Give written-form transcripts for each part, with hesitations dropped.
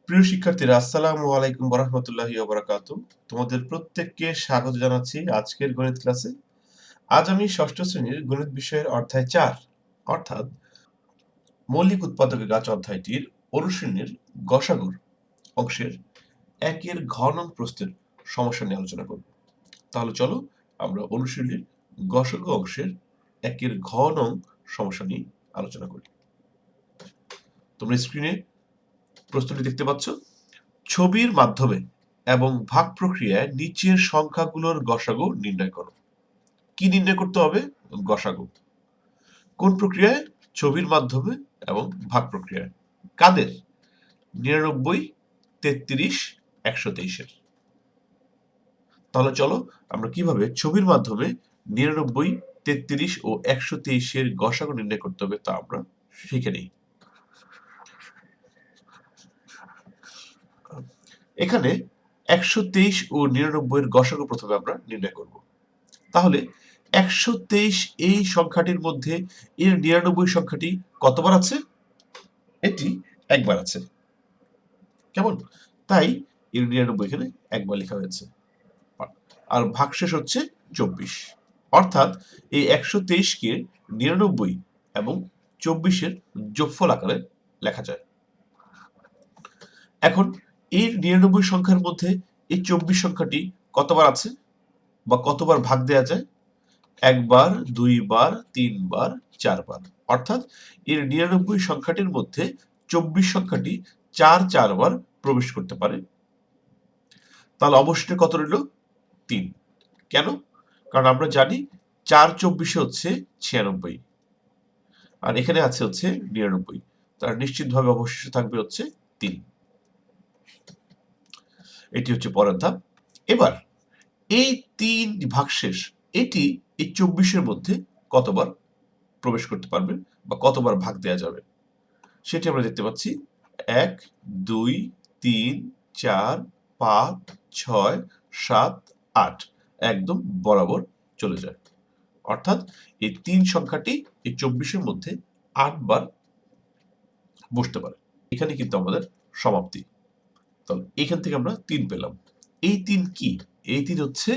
প্রিয় শিক্ষার্থীরা, আসসালামু আলাইকুম ওয়া রাহমাতুল্লাহি ওয়া বারাকাতুহু। তোমাদের প্রত্যেককে স্বাগত জানাচ্ছি আজকের গণিত ক্লাসে। আজ আমি ষষ্ঠ শ্রেণীর গণিত বিষয়ের অধ্যায় ৪ অর্থাৎ মৌলিক উৎপাদকের গাছ অধ্যায়টির অনুশীলনীর গসাগুর অংশের ১ এর ঘ নং প্রশ্নের সমস্যা নিয়ে আলোচনা করব। তাহলে চলো আমরা অনুশীলনীর গসাগু অংশের ১ এর ঘ নং সমস্যা নিয়ে আলোচনা করি। তোমরা স্ক্রিনে প্রশ্নটি দেখতে পাচ্ছ। ছবির মাধ্যমে এবং ভাগ প্রক্রিয়ায় নিচের সংখ্যাগুলোর গসাগু নির্ণয় করো। কি নির্ণয় করতে হবে? গসাগু। কোন প্রক্রিয়ায়? ছবির মাধ্যমে এবং ভাগ প্রক্রিয়ায়। কাদের? ৯৯, ৩৩, ১২৩-এর। তাহলে চলো আমরা কিভাবে ছবির মাধ্যমে ৯৯, ৩৩ ও ১২৩-এর গসাগু নির্ণয় করতে হবে তা আমরা শিখে নিই। এখানে ১২৩ ও ৯৯ এর গসাগু প্রথমে আমরা নির্ণয় করব। তাহলে ১২৩ এই সংখ্যাটির মধ্যে এর ৯৯ সংখ্যাটি কতবার আছে? এটি একবার আছে। কেমন? তাই এর ৯৯ এখানে একবার লেখা হয়েছে। আর ভাগশেষ হচ্ছে ২৪। অর্থাৎ এই ১২৩ কে ৯৯ এবং ২৪ এর যোগফল আকারে লেখা যায়। এখন এই ৯৯ সংখ্যার মধ্যে এই ২৪ সংখ্যাটি কতবার আছে বা কতবার ভাগ দেয়া যায়? একবার, দুইবার, তিনবার, চারবার। অর্থাৎ এর ৯৯ সংখ্যাটির মধ্যে ২৪ সংখ্যাটি ৪ বার প্রবেশ করতে পারে। তাহলে অবশিষ্ট কত রইল? ৩। কেন? কারণ আমরা জানি ৪ ২৪ হচ্ছে ৯৬ আর এখানে আছে হচ্ছে ৯৯। তার নিশ্চিতভাবে অবশিষ্ট থাকবে হচ্ছে ৩। এটি হচ্ছে পরের ধাপ। এবার এই ৩ ভাগশেষ এটি এই ২৪ এর মধ্যে কতবার প্রবেশ করতে পারবে বা কতবার ভাগ দেয়া যাবে সেটি আমরা দেখতে পাচ্ছি। ১, ২, ৩, ৪, ৫, ৬, ৭, ৮ একদম বরাবর চলে যায়। অর্থাৎ এই ৩ সংখ্যাটি এই ২৪ এর মধ্যে ৮ বার বসতে পারে। এখানে কিন্তু আমাদের সমাপ্তি। তাহলে এখান থেকে আমরা ৩ পেলাম। এই ৩ কি? এই ৩ হচ্ছে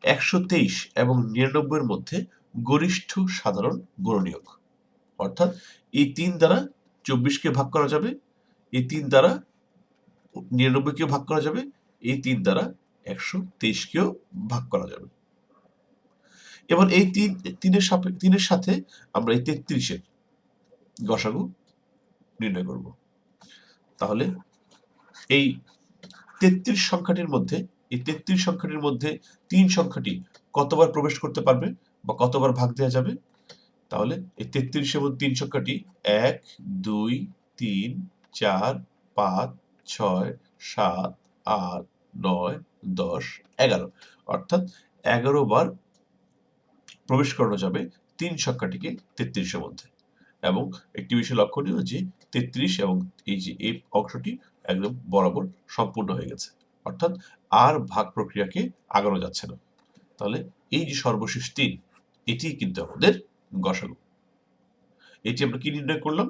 ১২৩ এবং ৯৯ এর মধ্যে গরিষ্ঠ সাধারণ গুণনীয়ক। অর্থাৎ এই ৩ দ্বারা ২৪ কে ভাগ করা যাবে, এই ৩ দ্বারা ৯৯ কেও ভাগ করা যাবে, এই ৩ দ্বারা ১২৩ কেও ভাগ করা যাবে। এবার এই ৩ এর সাথে আমরা এই ৩৩ এর গসাগু নির্ণয় করব। তাহলে এই ৩৩ সংখ্যাটির মধ্যে এই ৩৩ সংখ্যাটির মধ্যে ৩ সংখ্যাটি কতবার প্রবেশ করতে পারবে বা কতবার ভাগ দেওয়া যাবে? তাহলে এই ৩৩ এবং ৩ সংখ্যাটি ১, ২, ৩, ৪, ৫, ৬, ৭, ৮, ৯, ১০, ১১ অর্থাৎ ১১ বার প্রবেশ করানো যাবে ৩ সংখ্যাটিকে ৩৩ এর মধ্যে। এবং একটি বিষয় লক্ষণীয় যে ৩৩ এবং এই যে এই অংশটি একদম বরাবর সম্পূর্ণ হয়ে গেছে। অর্থাৎ আর ভাগ প্রক্রিয়াকে আগানো যাচ্ছে না। তাহলে এই যে সর্বশেষ ৩ এটি কিন্তু আমাদের গসাগু। এটি আমরা কি নির্ণয় করলাম?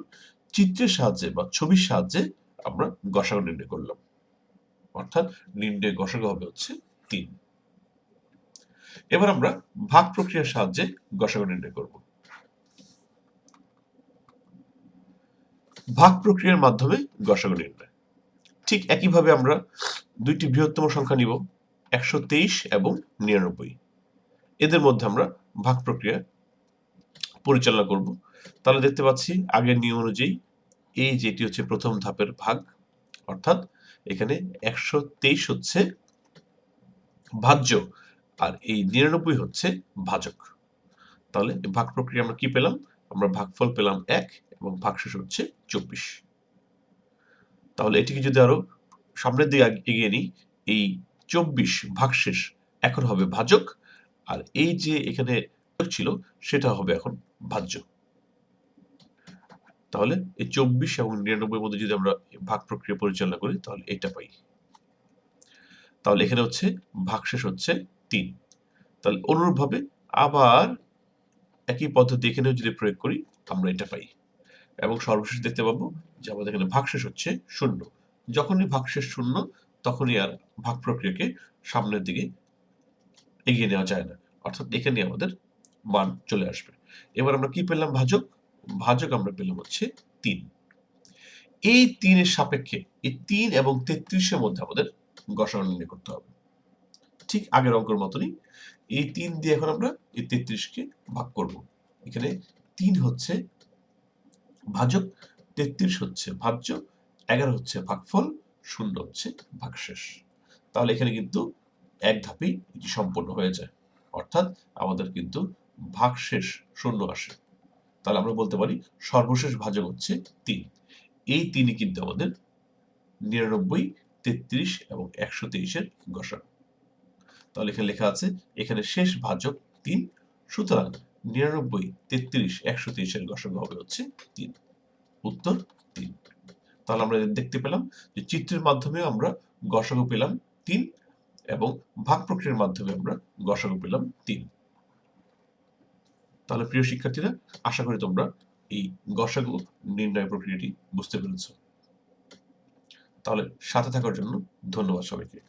চিত্রের সাহায্যে বা ছবির সাহায্যে আমরা গসাগু নির্ণয় করলাম। অর্থাৎ নির্ণয় গসাগু হবে হচ্ছে ৩। এবার আমরা ভাগ প্রক্রিয়ার সাহায্যে গসাগু নির্ণয় করব। ভাগ প্রক্রিয়ার মাধ্যমে গসাগু নির্ণয়। ঠিক একইভাবে আমরা দুইটি বৃহত্তম সংখ্যা নিব ১২৩ এবং ৯৯। এদের মধ্যে আমরা ভাগ প্রক্রিয়া পরিচালনা করব। তাহলে দেখতে পাচ্ছি আগের নিয়ম অনুযায়ী এই যেটি হচ্ছে প্রথম ধাপের ভাগ, অর্থাৎ এখানে ১২৩ হচ্ছে ভাজ্য আর এই ৯৯ হচ্ছে ভাজক। তাহলে ভাগ প্রক্রিয়া আমরা কি পেলাম? আমরা ভাগফল পেলাম ১ এবং ভাগশেষ হচ্ছে ২৪। তাহলে এটিকে যদি আরো সামনের দিকে এগিয়ে নিই, এই ২৪ ভাগশেষ এখন হবে ভাজক আর এই যে এখানে ছিল সেটা হবে এখন ভাজ্য। তাহলে এই ২৪ এবং ৯৯ এর মধ্যে যদি আমরা ভাগ প্রক্রিয়া পরিচালনা করি তাহলে এটা পাই। তাহলে এখানে হচ্ছে ভাগশেষ হচ্ছে ৩। তাহলে অনুরূপভাবে আবার একই পদ্ধতি এখানেও যদি প্রয়োগ করি আমরা এটা পাই এবং সর্বশেষ দেখতে পাবো যে আমাদের এখানে ভাগশেষ হচ্ছে ০। যখনই ভাগশেষ শূন্য তখনই আর ভাগ প্রক্রিয়াকে সামনের দিকে এগিয়ে নেওয়া যায় না, অর্থাৎ এখানে আমাদের মান চলে আসবে। এবার আমরা কি পেলাম? ভাজক। ভাজক আমরা পেলাম হচ্ছে 3। এই 3 এর সাপেক্ষে এই 3 এবং 33 এর মধ্যে আমাদের গসাগু নির্ণয় করতে হবে। ঠিক আগের অঙ্কের মতনই এই 3 দিয়ে এখন আমরা এই 33 কে ভাগ করব। এখানে 3 হচ্ছে ভাজক, 33 হচ্ছে ভাজ্য, 11 হচ্ছে ভাগফল, 0 হচ্ছে ভাগশেষ। তাহলে এখানে কিন্তু এক ধাপেই এটি সম্পন্ন হয়ে যায়, অর্থাৎ আমাদের কিন্তু ভাগশেষ 0 আসে। তাহলে আমরা বলতে পারি সর্বশেষ ভাজক হচ্ছে 3। এই 3ই কিন্তু আমাদের 99, 33 এবং 123 এর গসাগু। তাহলে এখানে লেখা আছে এখানে শেষ ভাজক 3, সুতরাং 99, 33, 123 এর গসাগু হবে হচ্ছে 3। উত্তর 3। তাহলে আমরা দেখতে পেলাম যে চিত্রের মাধ্যমে আমরা গসাগু পেলাম 3 এবং ভাগ প্রক্রিয়ার মাধ্যমে আমরা গসাগু পেলাম 3। তাহলে প্রিয় শিক্ষার্থীরা, আশা করি তোমরা এই গসাগু নির্ণয় প্রক্রিয়াটি বুঝতে পেরেছ। তাহলে সাথে থাকার জন্য ধন্যবাদ সবাইকে।